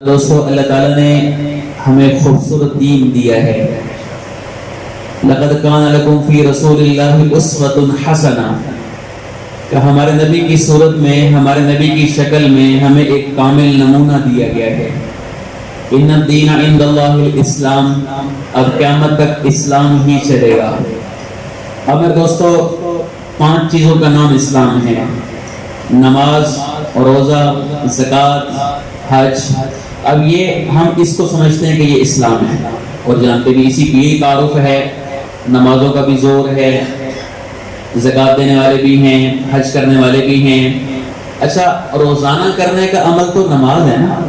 دوستو اللہ تعالیٰ نے ہمیں خوبصورت دین دیا ہے. لقد کان لکم فی رسول اللہ اسوۃ حسنہ کہ ہمارے نبی کی صورت میں، ہمارے نبی کی شکل میں ہمیں ایک کامل نمونہ دیا گیا ہے. ان الدین عند اللہ الاسلام، اب قیامت تک اسلام ہی چلے گا. اب میرے دوستو 5 چیزوں کا نام اسلام ہے: نماز، روزہ، زکوٰۃ، حج. اب یہ ہم اس کو سمجھتے ہیں کہ یہ اسلام ہے اور جانتے بھی اسی کی یہی تعارف ہے. نمازوں کا بھی زور ہے، زکوٰۃ دینے والے بھی ہیں، حج کرنے والے بھی ہیں. اچھا، روزانہ کرنے کا عمل تو نماز ہے نا.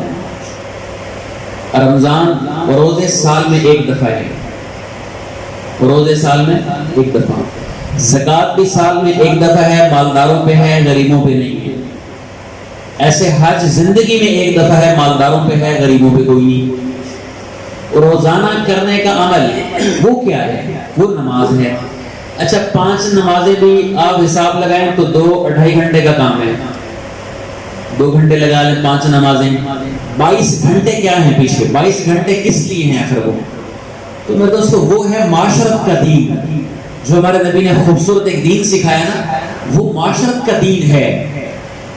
رمضان روزے سال میں ایک دفعہ ہے، روزے سال میں ایک دفعہ. زکوٰۃ بھی سال میں ایک دفعہ ہے، مالداروں پہ ہے، غریبوں پہ نہیں ہے. ایسے حج زندگی میں ایک دفعہ ہے، مالداروں پہ ہے، غریبوں پہ کوئی نہیں. روزانہ کرنے کا عمل وہ کیا ہے؟ وہ نماز ہے. اچھا، 5 نمازیں بھی آپ حساب لگائیں تو 2-2.5 گھنٹے کا کام ہے. 2 گھنٹے لگا لیں 5 نمازیں، 22 گھنٹے کیا ہیں پیچھے؟ 22 گھنٹے کس لیے ہیں آخر وہ؟ تو میرے دوستو وہ ہے معاشرت کا دین. جو ہمارے نبی نے خوبصورت ایک دین سکھایا نا، وہ معاشرت کا دین ہے.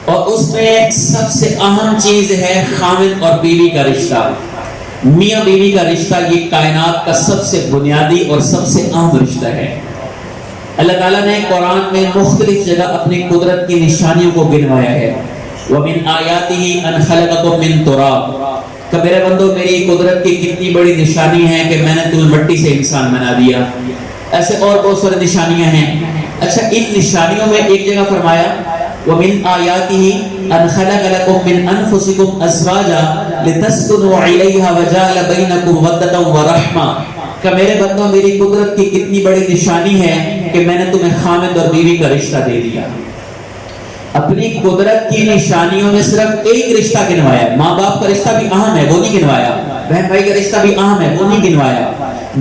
اور اس میں سب سے اہم چیز ہے خاوند اور بیوی کا رشتہ. میاں بیوی کا رشتہ یہ کائنات کا سب سے بنیادی اور سب سے اہم رشتہ ہے. اللہ تعالیٰ نے قرآن میں مختلف جگہ اپنی قدرت کی نشانیوں کو گنوایا ہے. وَمِنْ آيَاتِهِ أَنْ خَلَقَكُم مِّن تُرَابٍ کہ میرے بندو، میری قدرت کی کتنی بڑی نشانی ہے کہ میں نے تمہیں مٹی سے انسان بنا دیا. ایسے اور بہت ساری نشانیاں ہیں. اچھا، ان نشانیوں میں ایک جگہ فرمایا وَمِنْ آيَاتِهِ أَنْ خَلَقَ لَكُم مِّنْ أَنفُسِكُمْ أَزْوَاجًا لِتَسْكُنُوا إِلَيْهَا وَجَعَلَ بَيْنَكُم مَّوَدَّةً وَرَحْمَةً کہ میرے بندوں، میری قدرت کی کتنی بڑی نشانی ہے کہ میں نے تمہیں خاوند اور بیوی کا رشتہ دے دیا. اپنی قدرت کی نشانیوں میں صرف ایک رشتہ گنوایا. ماں باپ کا رشتہ بھی اہم ہے، وہ نہیں گنوایا. بہن بھائی کا رشتہ بھی اہم ہے، وہ نہیں گنوایا.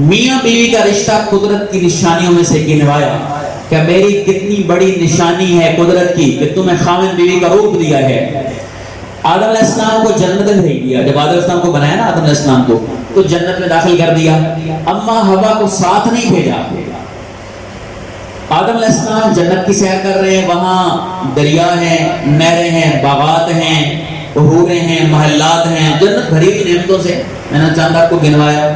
میاں بیوی کا رشتہ قدرت کی نشانیوں میں سے گنوایا کہ میری کتنی بڑی نشانی ہے قدرت کی کہ تمہیں خاوند بیوی کا روپ دیا ہے. آدم علیہ السلام کو جنت میں بھیج دیا. جب آدم علیہ السلام کو بنایا نا آدم علیہ السلام کو، تو جنت میں داخل کر دیا. اما حوا کو ساتھ نہیں بھیجا. آدم علیہ السلام جنت کی سیر کر رہے ہیں، وہاں دریا ہیں، نہریں ہیں، باغات ہیں، حوریں ہیں، محلات ہیں، جنت بھری ہوئی نعمتوں سے. میں نے چاند آپ کو گنوایا.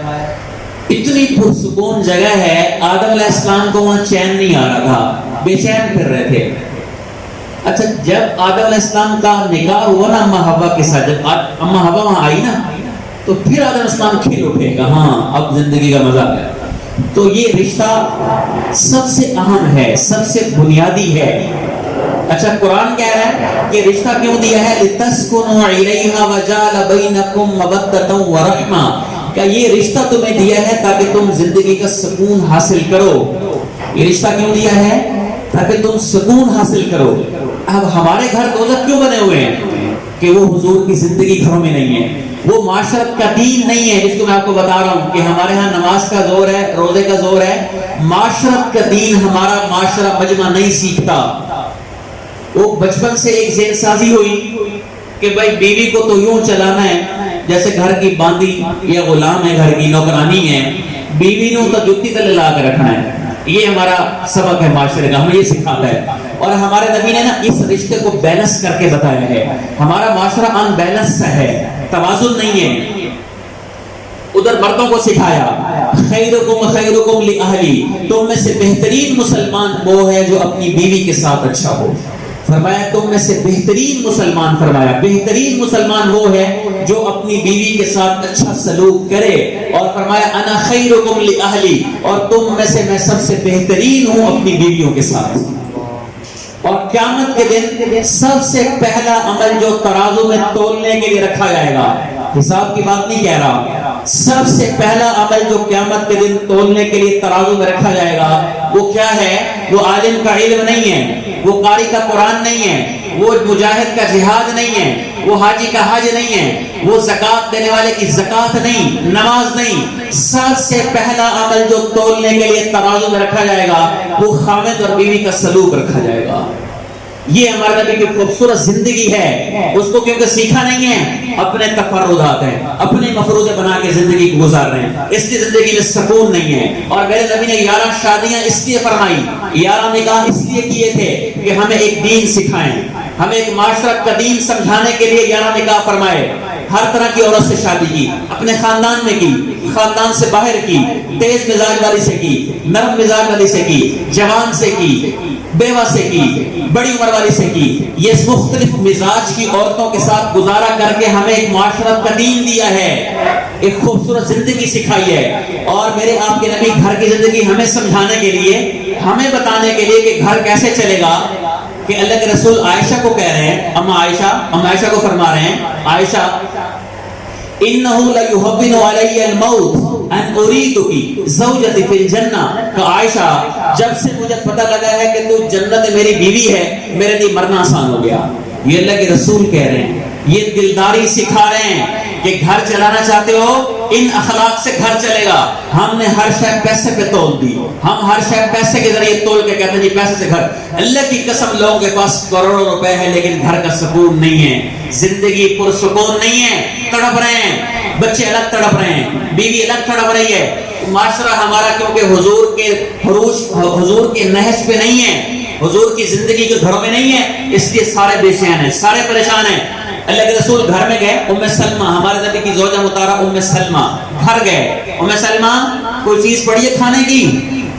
اتنی پرسکون جگہ ہے، آدم علیہ السلام کو وہاں چین نہیں آ رہا تھا، بے چین پھر رہے تھے. اچھا، جب آدم علیہ السلام کا نکاح ہوا نا اما حوا کے ساتھ، جب اما حوا وہاں آئی نا، تو پھر آدم علیہ السلام کھل اٹھے کہ ہاں اب زندگی کا مزہ آیا. تو یہ رشتہ سب سے اہم ہے، سب سے بنیادی ہے. اچھا، قرآن کہہ رہا ہے کہ رشتہ کیوں دیا ہے؟ لِتَسْكُنُوا إِلَيْهَا وَجَعَلَ بَيْنَكُم مَّوَدَّةً وَرَحْمَةً کہ یہ رشتہ تمہیں دیا ہے تاکہ تم زندگی کا سکون حاصل کرو. یہ رشتہ کیوں دیا ہے؟ تاکہ تم سکون حاصل کرو. اب ہمارے گھر دوزخ کیوں بنے ہوئے ہیں؟ کہ وہ حضور کی زندگی گھروں میں نہیں ہے. وہ معاشرت کا دین نہیں ہے جس کو میں آپ کو بتا رہا ہوں کہ ہمارے ہاں نماز کا زور ہے، روزے کا زور ہے. معاشرت کا دین ہمارا معاشرہ مجمع نہیں سیکھتا. وہ بچپن سے ایک ذہن سازی ہوئی کہ بھائی بیوی کو تو یوں چلانا ہے جیسے گھر کی باندی یا غلام ہے، گھر کی نوکرانی ہے. بیوی نے تو جتی تلے لا کے رکھنا ہے. یہ ہمارا سبق ہے معاشرے کا، ہمیں یہ سکھاتا ہے. اور ہمارے نبی نے نا اس رشتے کو بیلنس کر کے بتایا ہے. ہمارا معاشرہ ان بیلنس ہے، توازن نہیں ہے. ادھر مردوں کو سکھایا خیرکم خیرکم لأہلی، تم میں سے بہترین مسلمان وہ ہے جو اپنی بیوی کے ساتھ اچھا ہو. فرمایا تم میں سے بہترین مسلمان، فرمایا بہترین مسلمان وہ ہے جو اپنی بیوی کے ساتھ اچھا سلوک کرے. اور فرمایا انا خیرکم لأہلی، اور تم میں سے میں سب سے بہترین ہوں اپنی بیویوں کے ساتھ. اور قیامت کے دن سب سے پہلا عمل جو ترازو میں تولنے کے لیے رکھا جائے گا، حساب کی بات نہیں کہہ رہا، سب سے پہلا عمل جو قیامت کے دن تولنے کے لیے ترازو میں رکھا جائے گا وہ کیا ہے؟ وہ عالم کا علم نہیں ہے، وہ قاری کا قرآن نہیں ہے، وہ مجاہد کا جہاد نہیں ہے، وہ حاجی کا حج نہیں ہے، وہ زکوٰۃ دینے والے کی زکوٰۃ نہیں، نماز نہیں. سب سے پہلا عمل جو تولنے کے لیے ترازو میں رکھا جائے گا وہ خاوند اور بیوی کا سلوک رکھا جائے گا. یہ ہمارے نبی کی خوبصورت زندگی ہے. اس کو کیونکہ سیکھا نہیں ہے، اپنے تفردات ہیں، اپنے مفروضے بنا کے زندگی کو گزار رہے ہیں. اس کی زندگی میں سکون نہیں ہے. اور میرے نبی نے 11 شادیاں اس لیے فرمائی، 11 نکاح اس لیے کیے تھے کہ ہمیں ایک دین سکھائیں، ہمیں ایک معاشرت کا دین سمجھانے کے لیے 11 نکاح فرمائے. ہر طرح کی عورت سے شادی کی، اپنے خاندان میں کی، خاندان سے باہر کی، تیز مزاج والی سے کی، نرم مزاج والی سے کی، جوان سے کی، بیوہ سے کی، بڑی عمر والی سے کی. یہ مختلف مزاج کی عورتوں کے ساتھ گزارا کر کے ہمیں ایک معاشرت کا دین دیا ہے، ایک خوبصورت زندگی سکھائی ہے. اور میرے آپ کے نبی گھر کی زندگی ہمیں سمجھانے کے لیے، ہمیں بتانے کے لیے کہ گھر کیسے چلے گا، کہ اللہ کے رسول عائشہ کو کہہ رہے ہیں، اما عائشہ کو فرما رہے ہیں، عائشہ انہو لیہون علی الموت ان اریدکی زوجتی فی الجنہ. کہ عائشہ جب سے مجھے پتہ لگا ہے کہ تو جنت میری بیوی ہے، میرے لیے مرنا آسان ہو گیا. یہ اللہ کے رسول کہہ رہے ہیں، یہ دلداری سکھا رہے ہیں کہ گھر چلانا چاہتے ہو، ان اخلاق سے گھر چلے گا. ہم نے ہر شے پیسے پہ تول دی، ہم ہر شے پیسے کے ذریعے تول کے کہتے ہیں جی پیسے سے گھر. اللہ کی قسم لوگوں کے پاس کروڑوں روپے ہیں لیکن گھر کا سکون نہیں ہے، زندگی پرسکون نہیں ہے، تڑپ رہے ہیں، بچے الگ تڑپ رہے ہیں، بیوی الگ تڑپ رہی ہے. معاشرہ ہمارا کیونکہ حضور کے نہج پہ نہیں ہے، حضور کی زندگی کے گھروں میں نہیں ہے، اس لیے سارے بے چین ہیں، سارے پریشان ہیں. اللہ کے رسول گھر میں گئے، ام سلمہ ہمارے نبی کی زوجہ مطہرہ ام سلمہ گھر گئے. ام سلمہ کوئی چیز پڑی ہے کھانے کی؟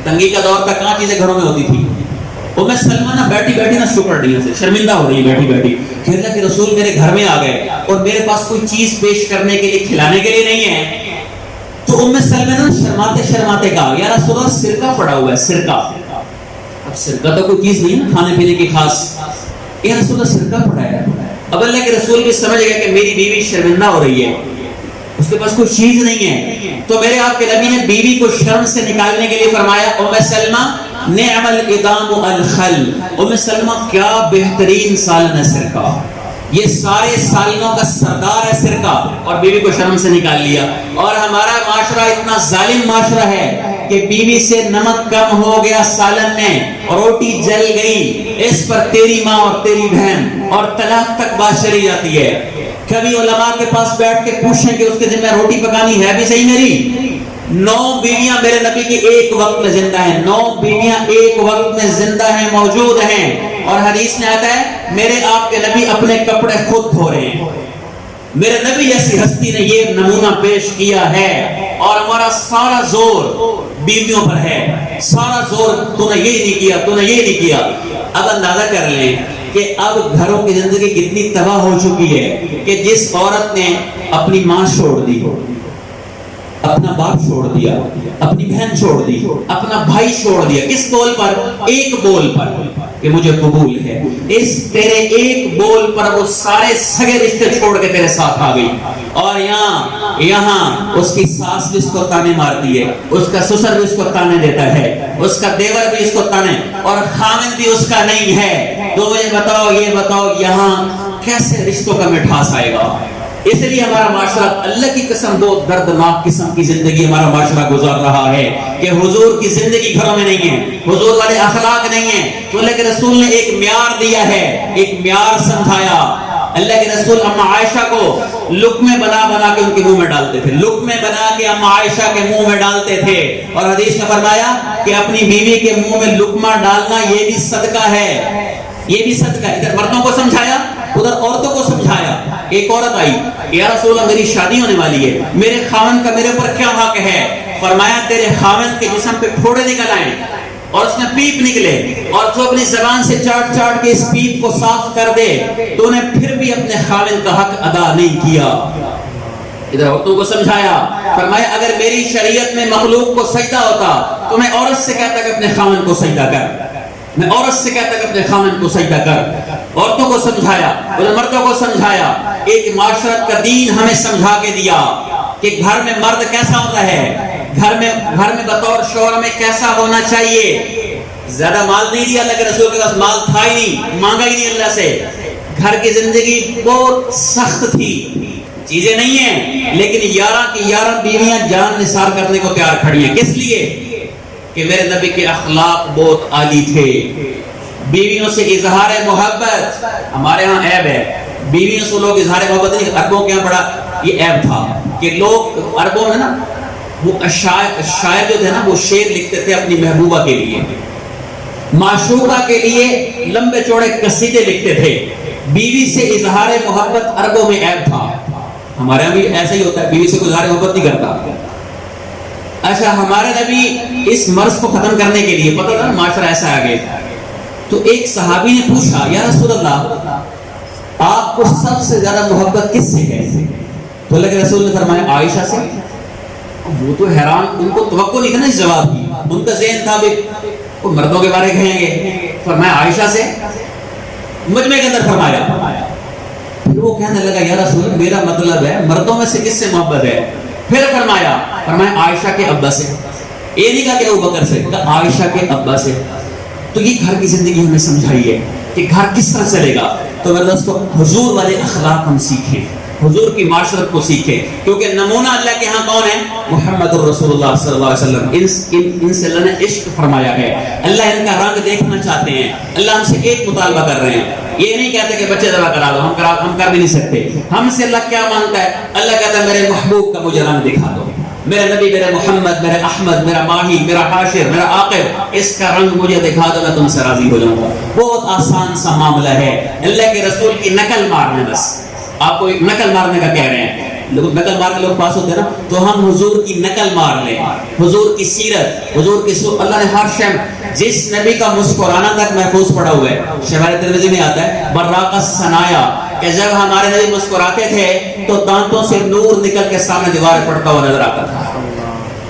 تنگی کا دور تھا، کہاں چیزیں گھروں میں ہوتی تھی. ام سلمہ نہ بیٹھی بیٹھی نہ شکر رہی ہے، شرمندہ ہو رہی ہے بیٹھی بیٹھی کہ اللہ کے رسول میرے گھر میں آ گئے اور میرے پاس کوئی چیز پیش کرنے کے لیے، کھلانے کے لیے نہیں ہے. تو ام سلمہ نے شرماتے شرماتے کہا یا رسول اللہ سرکہ پڑا ہوا ہے، سرکہ. اب سرکہ تو کوئی چیز نہیں ہے نا کھانے پینے کی خاص. یا رسول اللہ سرکہ پڑا ہے. اب اللہ کے رسول بھی سمجھ گئے کہ میری بیوی شرمندہ ہو رہی ہے، اس کے پاس کوئی چیز نہیں ہے. تو میرے آپ کے نبی نے بیوی کو شرم سے نکالنے کے لیے فرمایا ام سلمہ نعم الادام الخل. ام سلمہ کیا بہترین سالن ہے سرکہ، یہ سارے سالنوں کا سردار ہے سرکہ. اور بیوی کو شرم سے نکال لیا. اور ہمارا معاشرہ اتنا ظالم معاشرہ ہے کہ بیوی سے نمک کم ہو گیا سالن میں، روٹی جل گئی، اس پر تیری ماں اور تیری بہن اور طلاق تک بات چلی جاتی ہے. کبھی علماء کے پاس بیٹھ کے پوچھیں کہ اس کے ذمہ روٹی پکانی ہے بھی صحیح میری؟ 9 بیویاں میرے نبی کی ایک وقت میں زندہ ہیں، 9 بیویاں ایک وقت میں زندہ ہیں، موجود ہیں. اور حدیث میں آتا ہے میرے آپ کے نبی اپنے کپڑے خود دھو رہے ہیں. میرے نبی جیسی ہستی نے یہ نمونہ پیش کیا ہے. اور ہمارا سارا زور بیویوں پر ہے، سارا زور تو نے یہ نہیں کیا، تو نے یہ نہیں کیا. اب اندازہ کر لیں کہ اب گھروں کی زندگی کتنی تباہ ہو چکی ہے کہ جس عورت نے اپنی ماں چھوڑ دی، اپنا باپ چھوڑ دیا، اپنی بہن چھوڑ دی، اپنا بھائی چھوڑ دیا، کس بول پر؟ ایک بول پر کہ مجھے قبول ہے. اس تیرے ایک بول پر وہ سارے سگے رشتے چھوڑ کے تیرے ساتھ آ گئی. اور یہاں اس کی ساس بھی اس کو تانے مارتی ہے، اس کا سسر بھی اس کو تانے دیتا ہے، اس کا دیور بھی اس کو تانے، اور خامن بھی اس کا نہیں ہے. تو مجھے بتاؤ، یہ بتاؤ یہاں کیسے رشتوں کا مٹھاس آئے گا؟ اس لیے ہمارا معاشرہ اللہ کی قسم بہت دردناک قسم کی زندگی ہمارا معاشرہ گزار رہا ہے کہ حضور کی زندگی گھروں میں نہیں ہے، حضور والے اخلاق نہیں ہیں. تو اللہ کے رسول نے ایک معیار دیا ہے، ایک معیار سمجھایا. اللہ کے رسول اما عائشہ کو لقمے بنا بنا کے ان کے منہ میں ڈالتے تھے، لقمے بنا کے اما عائشہ کے منہ میں ڈالتے تھے. اور حدیث میں فرمایا کہ اپنی بیوی کے منہ میں لقمہ ڈالنا یہ بھی صدقہ ہے، یہ بھی صدقہ ہے. ادھر مردوں کو سمجھایا، ادھر عورتوں کو سمجھایا. ایک عورت آئی، یا رسول اللہ میری شادی ہونے والی ہے، میرے خاوند کا میرے اوپر کیا حق ہے؟ فرمایا تیرے خاوند کے جسم پہ پھوڑے نکل آئیں اور اس میں پیپ نکلے اور تو اپنی زبان سے چاٹ چاٹ کے اس پیپ کو صاف کر دے، تو نے پھر بھی اپنے خاوند کا حق ادا نہیں کیا. ادھر عورتوں کو سمجھایا، فرمایا اگر میری شریعت میں مخلوق کو سجدہ ہوتا تو میں عورت سے کہتا کہ اپنے خاوند کو سجدہ کر، میں عورت سے کہتا کہ اپنے خاوند کو سجدہ کر. عورتوں کو سمجھایا، مردوں کو سمجھایا. ایک معاشرت کا دین ہمیں سمجھا کے دیا کہ گھر میں مرد کیسا ہوتا ہے، گھر میں بطور شوہر میں کیسا ہونا چاہیے. زیادہ مال نہیں دیا اللہ کے رسول کے پاس، مال تھا ہی نہیں، مانگا ہی نہیں اللہ سے. گھر کی زندگی بہت سخت تھی، چیزیں نہیں ہیں، لیکن 11 کی 11 بیویاں جان نثار کرنے کو تیار کھڑی ہیں. کس لیے؟ کہ میرے نبی کے اخلاق بہت عالی تھے، بیویوں سے اظہار محبت. ہمارے ہاں عیب ہے, بیویوں سے لوگ اظہار محبت نہیں. عربوں کے یہاں بڑا یہ عیب تھا کہ لوگ عربوں میں نا وہ شاعر جو تھے نا وہ شعر لکھتے تھے اپنی محبوبہ کے لیے, معشوقہ کے لیے لمبے چوڑے قصیدے لکھتے تھے. بیوی سے اظہار محبت عربوں میں عیب تھا. ہمارے یہاں بھی ایسا ہی ہوتا ہے, بیوی سے کوئی اظہار محبت نہیں کرتا. اچھا, ہمارے نبی اس مرض کو ختم کرنے کے لیے, پتہ تھا معاشرہ ایسا آگے, تو ایک صحابی نے پوچھا یا رسول اللہ آپ کو سب سے زیادہ محبت کس سے ہے؟ تو اللہ کے رسول نے فرمایا عائشہ سے. وہ تو حیران, ان کو توقع نہیں تھا نا اس جواب کی, ان کا ذہن تھا بھی وہ مردوں کے بارے کہیں گے. فرمایا عائشہ سے. مجمع کے اندر فرمایا. پھر وہ کہنے لگا یا رسول میرا مطلب ہے مردوں میں سے کس سے محبت ہے؟ پھر فرمایا عائشہ کے ابا سے. یہ نہیں کہا کہ ابو بکر سے, کہا عائشہ کے ابا سے. تو یہ گھر کی زندگی ہمیں سمجھائی ہے کہ گھر کس طرح چلے گا. تو میرے دوستو حضور والے اخلاق ہم سیکھیں, حضور کی معاشرت کو سیکھیں, کیونکہ نمونہ اللہ کے ہاں کون ہے؟ محمد الرسول اللہ صلی اللہ علیہ وسلم. ان سے اللہ نے عشق فرمایا ہے, اللہ ان کا رنگ دیکھنا چاہتے ہیں. اللہ ہم سے ایک مطالبہ کر رہے ہیں, یہ نہیں کہتے کہ بچے ذبح کرا دو, ہم کر بھی نہیں سکتے. ہم سے اللہ کیا مانگتا ہے؟ اللہ کہتا ہے میرے محبوب کا مجھے رنگ دکھا دو, میرے نبی, میرے محمد, میرے احمد, میرا ماہی, میرا حاشر, میرا عاقب, اس کا رنگ مجھے دکھا دو, میں تم سے راضی ہو جاؤں گا. بہت آسان سا معاملہ ہے. اللہ کے رسول کی نقل مارنے, بس آپ کو نقل مارنے کا کہہ رہے ہیں. نقل مار کے لوگ پاس ہوتے ہیں نا, تو ہم حضور کی نقل مار لیں, حضور کی سیرت, حضور کی اللہ نے ہر شے, جس نبی کا مسکرانا تک محفوظ پڑا ہوا ہے. شمائل ترمذی میں آتا ہے براق الثنایا کہ جب ہمارے نبی مسکراتے تھے تو دانتوں سے نور نکل کے سامنے دیوار پڑتا ہوا نظر آتا تھا.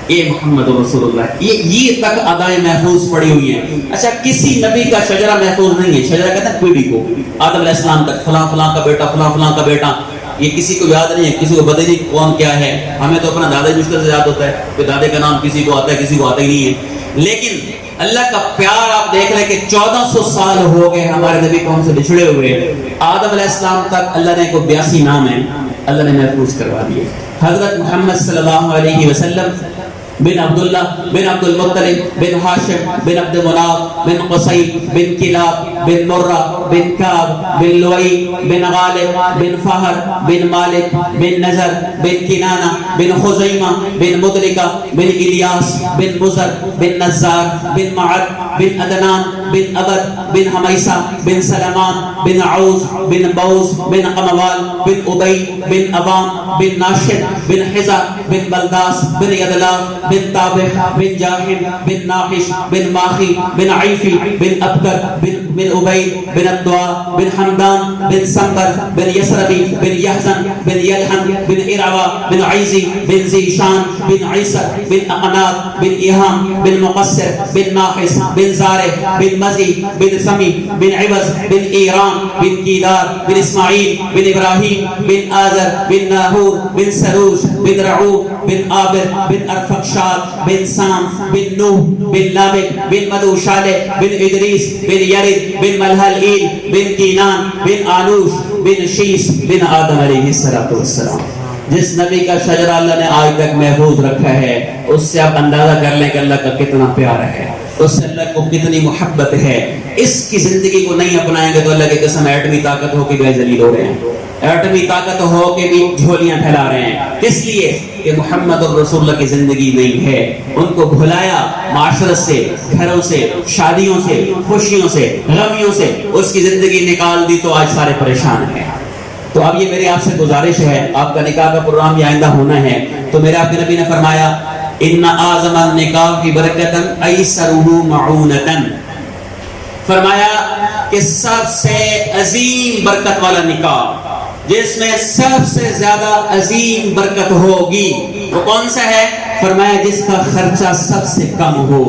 یہ محمد رسول اللہ, یہ تک ادائیں محفوظ پڑی ہوئی ہیں. اچھا, کسی نبی کا شجرہ محفوظ نہیں ہے. شجرہ کہتے ہیں پیڑھی کو, آدم علیہ السلام تک فلاں فلاں کا بیٹا, فلاں فلاں کا بیٹا. یہ کسی کو یاد نہیں ہے, کسی کو پتہ نہیں کون کیا ہے. ہمیں تو اپنا دادا مشکل سے یاد ہوتا ہے کہ دادے کا نام کسی کو آتا ہے, کسی کو آتا ہی نہیں ہے. لیکن اللہ کا پیار آپ دیکھ لیں کہ 1400 سال ہو گئے ہمارے نبی کو ہم سے بچھڑے ہوئے. آدم علیہ السلام تک اللہ نے کو 82 نام ہیں, اللہ نے محفوظ کروا دیے. حضرت محمد صلی اللہ علیہ وسلم بن عبداللہ بن عبد المطلب بن ہاشم بن عبد مناف بن قصی بن کلاب بن مرہ بن کعب بن لؤی بن غالب بن فہر بن مالک بن نذر بن کنانہ بن خزیمہ بن مدرکہ بن الیاس بن مزر بن نزار بن معد بن عدنان بن عبد بن حمیسہ بن سلمان بن عوز بن بوز بن قموال بن ابی بن ابان بن ناشد بن حزا بن بلداس بن یدلاف بن طابخ بن جاہم بن ناقش بن ماخی بن عیفی بن ابکر بن ابی بن الدعا بن حمدان بن سنبر بن یسربی بن یحزن بن یلحن بن ارعوا بن عیزی بن زیشان بن عیسر بن اقناب بن ایہام بن مقصر بن ناقص بن زارع بن مزی بن سمی بن عبز بن ایران بن کیدار بن اسماعیل بن ابراہیم بن آذر بن ناہور بن سروش بن رعوب بن عابر بن ارفقشاد بن سام بن نوح بن لامک بن مدو شالح بن ادریس بن یرد بن ملحل بن کینان بن آنوش بن شیس بن آدم علیہ السلام. جس نبی کا شجرہ اللہ نے آج تک محفوظ رکھا ہے, اس سے آپ اندازہ کر لیں کہ اللہ کا کتنا پیار ہے, اس سے اللہ کو کتنی محبت ہے. اس کی زندگی کو نہیں اپنائیں گے تو اللہ کی قسم ایٹمی طاقت ہو کے بھی ذلیل ہو رہے ہیں, ایٹمی طاقت ہو کے بھی جھولیاں پھیلا رہے ہیں. اس لیے کہ محمد الرسول اللہ کی زندگی نہیں ہے. ان کو بھلایا, معاشرت سے, گھروں سے, شادیوں سے, خوشیوں سے, غمیوں سے اس کی زندگی نکال دی تو آج سارے پریشان ہیں. تو اب یہ میری آپ سے گزارش ہے, آپ کا نکاح کا پروگرام یہ آئندہ ہونا ہے, تو میرے آپ کے نبی نے فرمایا ان اعظم النکاح کی برکتن ایسرہ معونتن, فرمایا کہ سب سے عظیم برکت والا نکاح جس میں سب سے زیادہ عظیم برکت ہوگی وہ کون سا ہے؟ فرمایا جس کا خرچہ سب سے کم ہو,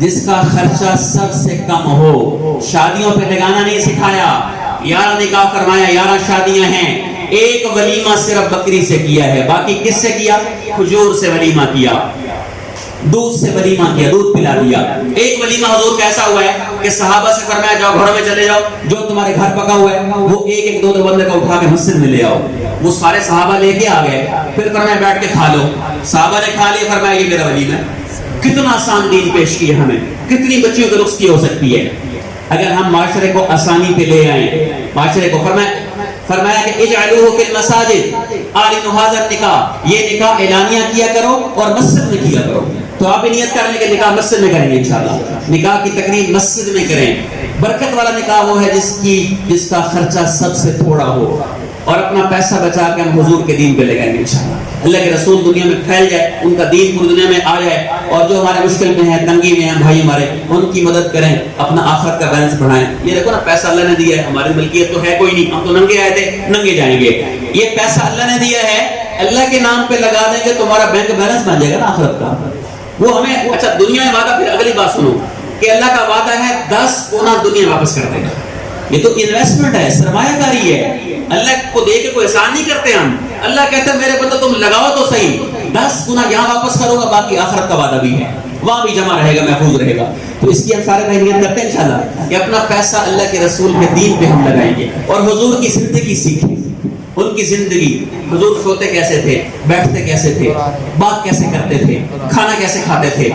جس کا خرچہ سب سے کم ہو. شادیوں پہ ٹھکانا نہیں سکھایا, 11 نکاح فرمایا, 11 شادیاں ہیں, ایک ولیمہ صرف بکری سے کیا ہے, باقی کس سے کیا؟ کھجور سے ولیمہ کیا, دودھ سے ولیمہ کیا, دودھ پلا دیا. ایک ولیمہ حضور کا ایسا ہوا ہے کہ صحابہ سے فرمایا جاؤ گھروں میں چلے جاؤ, جو تمہارے گھر پکا ہوا ہے وہ ایک ایک دو دو بندے کو اٹھا کے مسجد میں لے آؤ. وہ سارے صحابہ لے کے آ گئے, پھر فرمایا بیٹھ کے کھا لو. صحابہ نے کھا لیا, فرمایا یہ میرا ولیمہ ہے. کتنا آسان دین پیش کیا ہمیں, کتنی بچیوں کے رخصتی ہو سکتی ہے. اگر ہم معاشرے کو آسانی پہ لے آئیں، معاشرے کو فرمایا کہ اجعلوہ فی المساجد اعلنوا ھذا النکاح، یہ نکاح اعلانیہ کیا کرو اور مسجد میں کیا کرو. تو آپ نیت کر لیں کہ نکاح مسجد میں کریں گے انشاءاللہ. نکاح کی تقریب مسجد میں کریں. برکت والا نکاح وہ ہے جس کا خرچہ سب سے تھوڑا ہو، اور اپنا پیسہ بچا کے ہم حضور کے دین پہ لگائیں گے انشاءاللہ. اللہ کے رسول دنیا میں پھیل جائے، ان کا دین پوری دنیا میں آ جائے، اور جو ہمارے مشکل میں ہیں، تنگی میں ہیں بھائی ہمارے، ان کی مدد کریں، اپنا آخرت کا بیلنس بڑھائیں. یہ دیکھو نا، پیسہ اللہ نے دیا ہے، ہماری ملکیت تو ہے کوئی نہیں، ہم تو ننگے آئے تھے، ننگے جائیں گے. یہ پیسہ اللہ نے دیا ہے، اللہ کے نام پہ لگا دیں گے، تمہارا بینک بیلنس بن جائے گا نا آخرت کا. وہ ہمیں اچھا دنیا میں وعدہ، پھر اگلی بات سنو کہ اللہ کا وعدہ ہے 10 گنا دنیا واپس کر دے گا. یہ تو انویسٹمنٹ ہے، سرمایہ کاری ہے. اللہ کو دے کے کوئی احسان نہیں کرتے ہم. اللہ کہتا ہے میرے بندو تم لگاؤ تو صحیح، 10 گنا یہاں واپس کرو گا، باقی آخرت کا وعدہ بھی ہے، وہاں بھی جمع رہے گا، محفوظ رہے گا. تو اس کی ہم سارے بھائی نیت کرتے ہیں انشاءاللہ کہ اپنا پیسہ اللہ کے رسول کے دین پہ ہم لگائیں گے، اور حضور کی زندگی سیکھیں. ان کی زندگی، حضور سوتے کیسے تھے، بیٹھتے کیسے تھے، بات کیسے کرتے تھے، کھانا کیسے کھاتے تھے،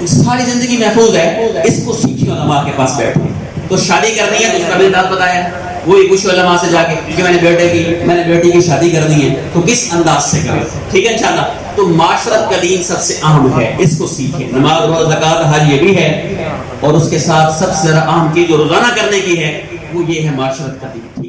ساری زندگی محفوظ ہے. اس کو سیکھیں علماء کے پاس بیٹھ کے. تو شادی کرنی ہے تو اس کا بھی انداز بتایا، وہی پوچھو علماء سے جا کے کہ میں نے بیٹے کی شادی کرنی ہے تو کس انداز سے کریں. ٹھیک ہے انشاءاللہ. تو معاشرت کا دین سب سے اہم ہے، اس کو سیکھیں. نماز روزہ زکوٰۃ حج یہ بھی ہے، اور اس کے ساتھ سب سے زیادہ اہم چیز جو روزانہ کرنے کی ہے وہ یہ ہے معاشرت کا دین.